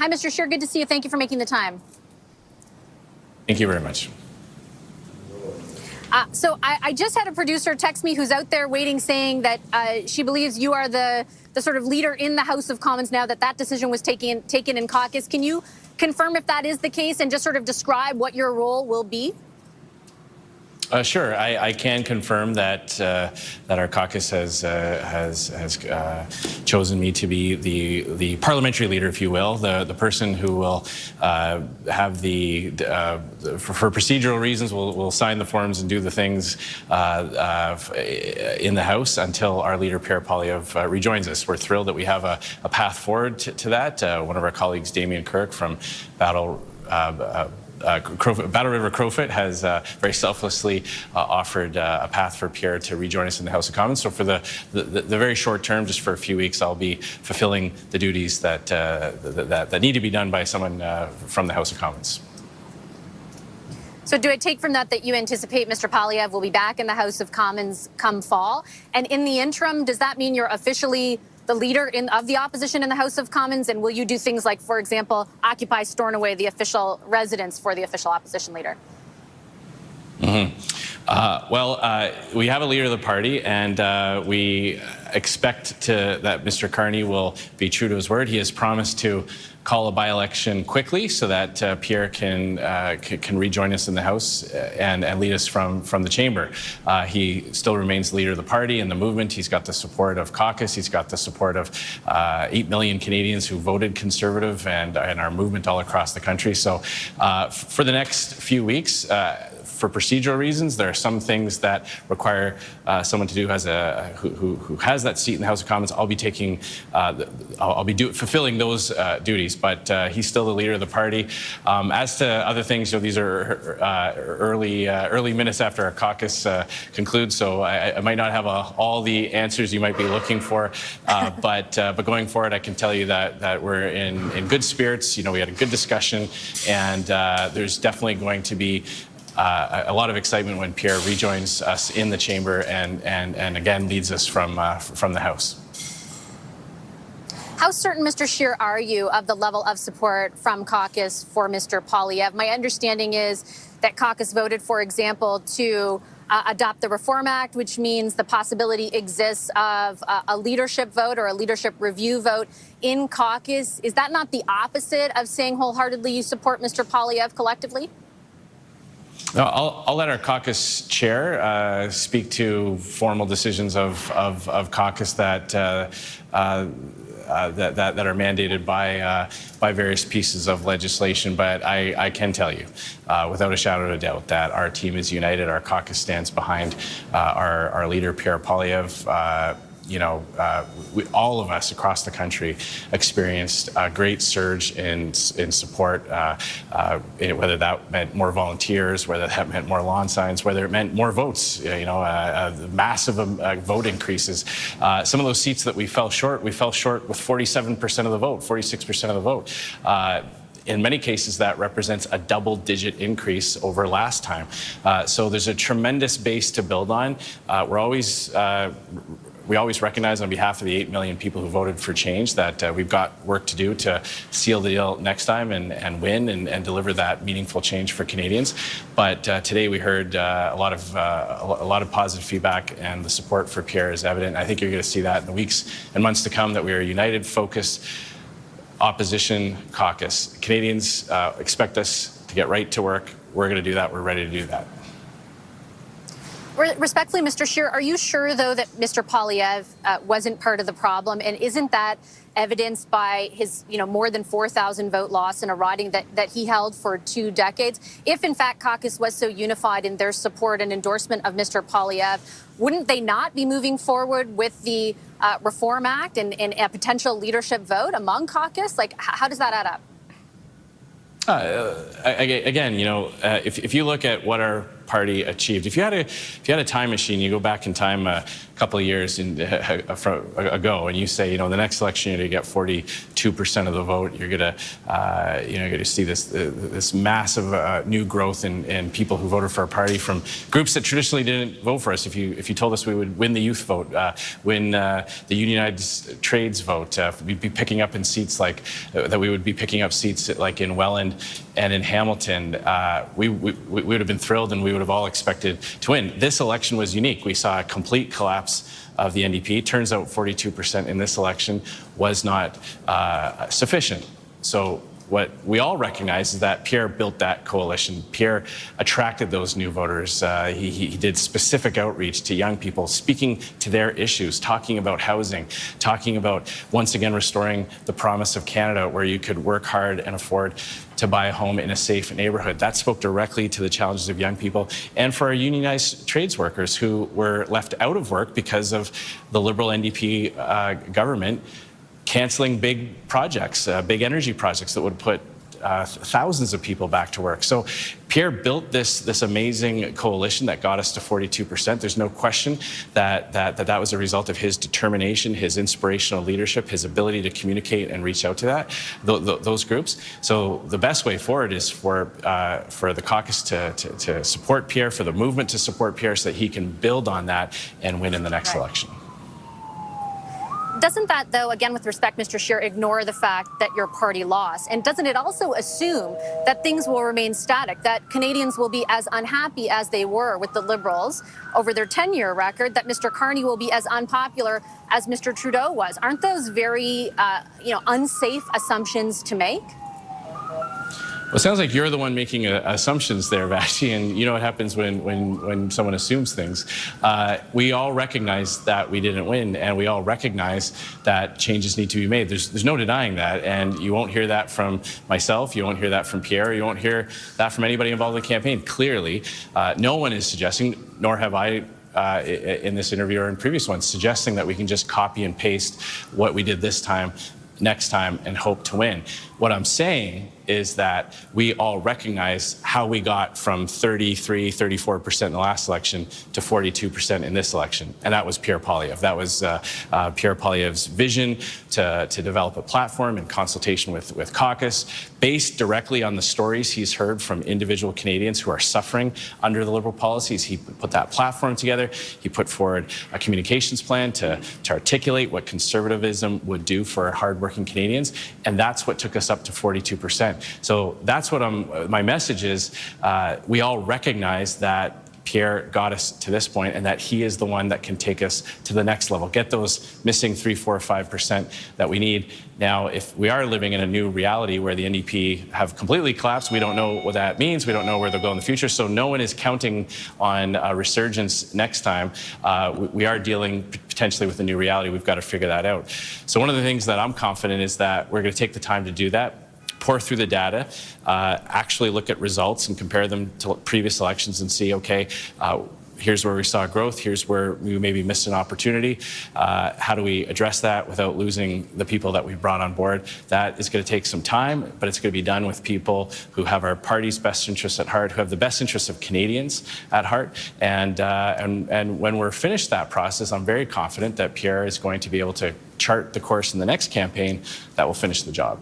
Hi, Mr. Scheer. Good to see you. Thank you for making the time. Thank you very much. So I just had a producer text me who's out there waiting, saying that she believes you are the sort of leader in the House of Commons now, that decision was taken in caucus. Can you confirm if that is the case and just sort of describe what your role will be? Sure, I can confirm that that our caucus has chosen me to be the parliamentary leader, if you will, the person who will have for procedural reasons will sign the forms and do the things in the House until our leader Pierre Poilievre rejoins us. We're thrilled that we have a path forward to that. One of our colleagues, Damien Kirk from Battle River Crowfoot has very selflessly offered a path for Pierre to rejoin us in the House of Commons. So for the very short term, just for a few weeks, I'll be fulfilling the duties that need to be done by someone from the House of Commons. So do I take from that you anticipate Mr. Poilievre will be back in the House of Commons come fall? And in the interim, does that mean you're officially the leader of the opposition in the House of Commons? And will you do things like, for example, occupy Stornoway, the official residence for the official opposition leader? We have a leader of the party, and we expect that Mr. Carney will be true to his word. He has promised to call a by-election quickly so that Pierre can rejoin us in the House and lead us from the chamber. He still remains the leader of the party and the movement. He's got the support of caucus. He's got the support of 8 million Canadians who voted Conservative and our movement all across the country. So for the next few weeks, for procedural reasons, there are some things that require someone to do who has that seat in the House of Commons. I'll be fulfilling those duties, but he's still the leader of the party. As to other things, these are early minutes after our caucus concludes, so I might not have all the answers you might be looking for, but going forward, I can tell you that we're in good spirits. We had a good discussion, and there's definitely going to be a lot of excitement when Pierre rejoins us in the chamber and again leads us from the House. How certain, Mr. Scheer, are you of the level of support from caucus for Mr. Poilievre? My understanding is that caucus voted, for example, to adopt the Reform Act, which means the possibility exists of a leadership vote or a leadership review vote in caucus. Is that not the opposite of saying wholeheartedly you support Mr. Poilievre collectively? No, I'll let our caucus chair speak to formal decisions of caucus that are mandated by various pieces of legislation. But I can tell you, without a shadow of a doubt, that our team is united. Our caucus stands behind our leader, Pierre Poilievre. All of us across the country experienced a great surge in support, whether that meant more volunteers, whether that meant more lawn signs, whether it meant more votes, massive vote increases. Some of those seats that we fell short with 47% of the vote, 46% of the vote. In many cases, that represents a double-digit increase over last time. So there's a tremendous base to build on. We always recognize on behalf of the 8 million people who voted for change that we've got work to do to seal the deal next time and win and deliver that meaningful change for Canadians. But today we heard a lot of positive feedback, and the support for Pierre is evident. I think you're going to see that in the weeks and months to come, that we are a united, focused opposition caucus. Canadians expect us to get right to work. We're going to do that. We're ready to do that. Respectfully, Mr. Scheer, are you sure, though, that Mr. Poilievre wasn't part of the problem? And isn't that evidenced by his, more than 4,000 vote loss in a riding that he held for 2 decades? If, in fact, caucus was so unified in their support and endorsement of Mr. Poilievre, wouldn't they not be moving forward with the Reform Act and a potential leadership vote among caucus? How does that add up? Again, if you look at what our party achieved. If you had a time machine, you go back in time a couple of years ago, and you say, you know, the next election you're going to get 42% of the vote. You're going to see this massive new growth in people who voted for our party from groups that traditionally didn't vote for us. If you told us we would win the youth vote, win the unionized trades vote, we'd be picking up in seats like that. We would be picking up seats like in Welland and in Hamilton. We would have been thrilled, and we would have all expected to win. This election was unique. We saw a complete collapse of the NDP. Turns out 42% in this election was not sufficient. So what we all recognize is that Pierre built that coalition. Pierre attracted those new voters. He did specific outreach to young people, speaking to their issues, talking about housing, talking about, once again, restoring the promise of Canada, where you could work hard and afford to buy a home in a safe neighborhood. That spoke directly to the challenges of young people and for our unionized trades workers who were left out of work because of the Liberal NDP government canceling big projects, big energy projects that would put thousands of people back to work. So Pierre built this amazing coalition that got us to 42%. There's no question that was a result of his determination, his inspirational leadership, his ability to communicate and reach out to those groups. So the best way forward is for the caucus to support Pierre, for the movement to support Pierre, so that he can build on that and win in the next election. Doesn't that, though, again, with respect, Mr. Scheer, ignore the fact that your party lost? And doesn't it also assume that things will remain static, that Canadians will be as unhappy as they were with the Liberals over their 10-year record, that Mr. Carney will be as unpopular as Mr. Trudeau was? Aren't those very, unsafe assumptions to make? Well, it sounds like you're the one making assumptions there, Vashti, and you know what happens when someone assumes things. We all recognize that we didn't win, and we all recognize that changes need to be made. There's no denying that, and you won't hear that from myself, you won't hear that from Pierre, you won't hear that from anybody involved in the campaign. Clearly, no one is suggesting, nor have I in this interview or in previous ones, suggesting that we can just copy and paste what we did this time, next time, and hope to win. What I'm saying is that we all recognize how we got from 33, 34% in the last election to 42% in this election. And that was Pierre Poilievre. That was Pierre Poilievre's vision to develop a platform in consultation with caucus, based directly on the stories he's heard from individual Canadians who are suffering under the Liberal policies. He put that platform together. He put forward a communications plan to articulate what conservatism would do for hardworking Canadians. And that's what took us up to 42%. So that's what my message is. We all recognize that Pierre got us to this point, and that he is the one that can take us to the next level, get those missing 3, 4, 5% that we need. Now, if we are living in a new reality where the NDP have completely collapsed, we don't know what that means. We don't know where they'll go in the future. So no one is counting on a resurgence next time. We are dealing potentially with a new reality. We've got to figure that out. So one of the things that I'm confident is that we're going to take the time to do that, pour through the data, actually look at results and compare them to previous elections and see, okay, here's where we saw growth, here's where we maybe missed an opportunity. How do we address that without losing the people that we've brought on board? That is going to take some time, but it's going to be done with people who have our party's best interests at heart, who have the best interests of Canadians at heart. And when we're finished that process, I'm very confident that Pierre is going to be able to chart the course in the next campaign that will finish the job.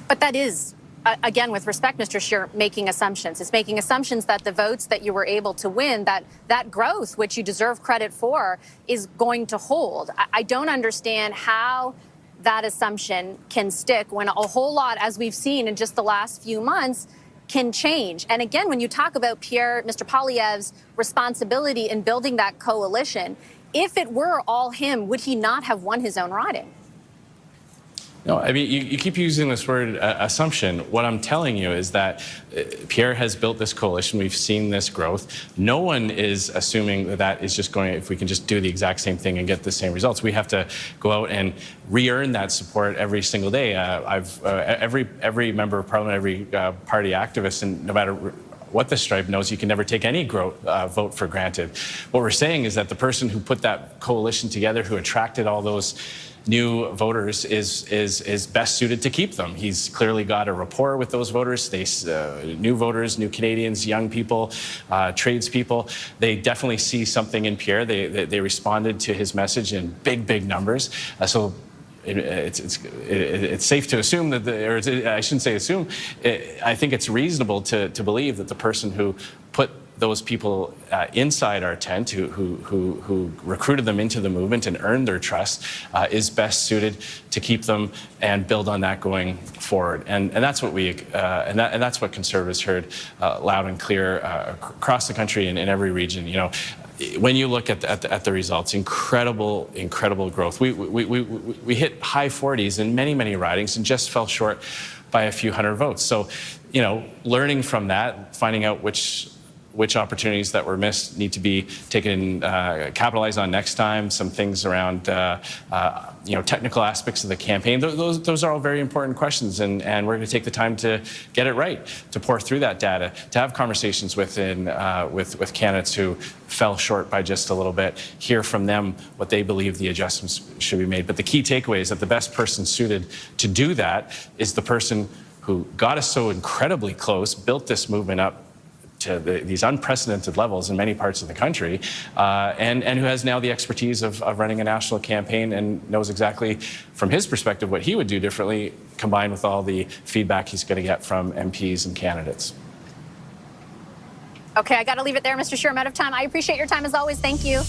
But that is, again, with respect, Mr. Scheer, making assumptions. It's making assumptions that the votes that you were able to win, that growth, which you deserve credit for, is going to hold. I don't understand how that assumption can stick when a whole lot, as we've seen in just the last few months, can change. And again, when you talk about Mr. Poilievre's responsibility in building that coalition, if it were all him, would he not have won his own riding? No, I mean, you keep using this word assumption. What I'm telling you is that Pierre has built this coalition. We've seen this growth. No one is assuming that is just going, if we can just do the exact same thing and get the same results. We have to go out and re-earn that support every single day. Every member of parliament, every party activist, and no matter what the stripe knows, you can never take any vote for granted. What we're saying is that the person who put that coalition together, who attracted all those new voters, is best suited to keep them. He's clearly got a rapport with those voters. New voters, new Canadians, young people, tradespeople. They definitely see something in Pierre. They responded to his message in big numbers. So it's safe to assume that, I shouldn't say assume, I think it's reasonable to believe that the person who put those people inside our tent, who recruited them into the movement and earned their trust, is best suited to keep them and build on that going forward. And that's what that's what Conservatives heard loud and clear across the country and in every region. You know, when you look at the results, incredible growth. We hit high 40s in many ridings and just fell short by a few hundred votes. So, you know, learning from that, finding out which opportunities that were missed need to be taken, capitalized on next time. Some things around, you know, technical aspects of the campaign. Those are all very important questions, and we're going to take the time to get it right, to pour through that data, to have conversations with candidates who fell short by just a little bit, hear from them what they believe the adjustments should be made. But the key takeaway is that the best person suited to do that is the person who got us so incredibly close, built this movement up to these unprecedented levels in many parts of the country, and who has now the expertise of running a national campaign and knows exactly, from his perspective, what he would do differently, combined with all the feedback he's going to get from MPs and candidates. Okay, I got to leave it there, Mr. Scheer. I'm out of time. I appreciate your time as always. Thank you.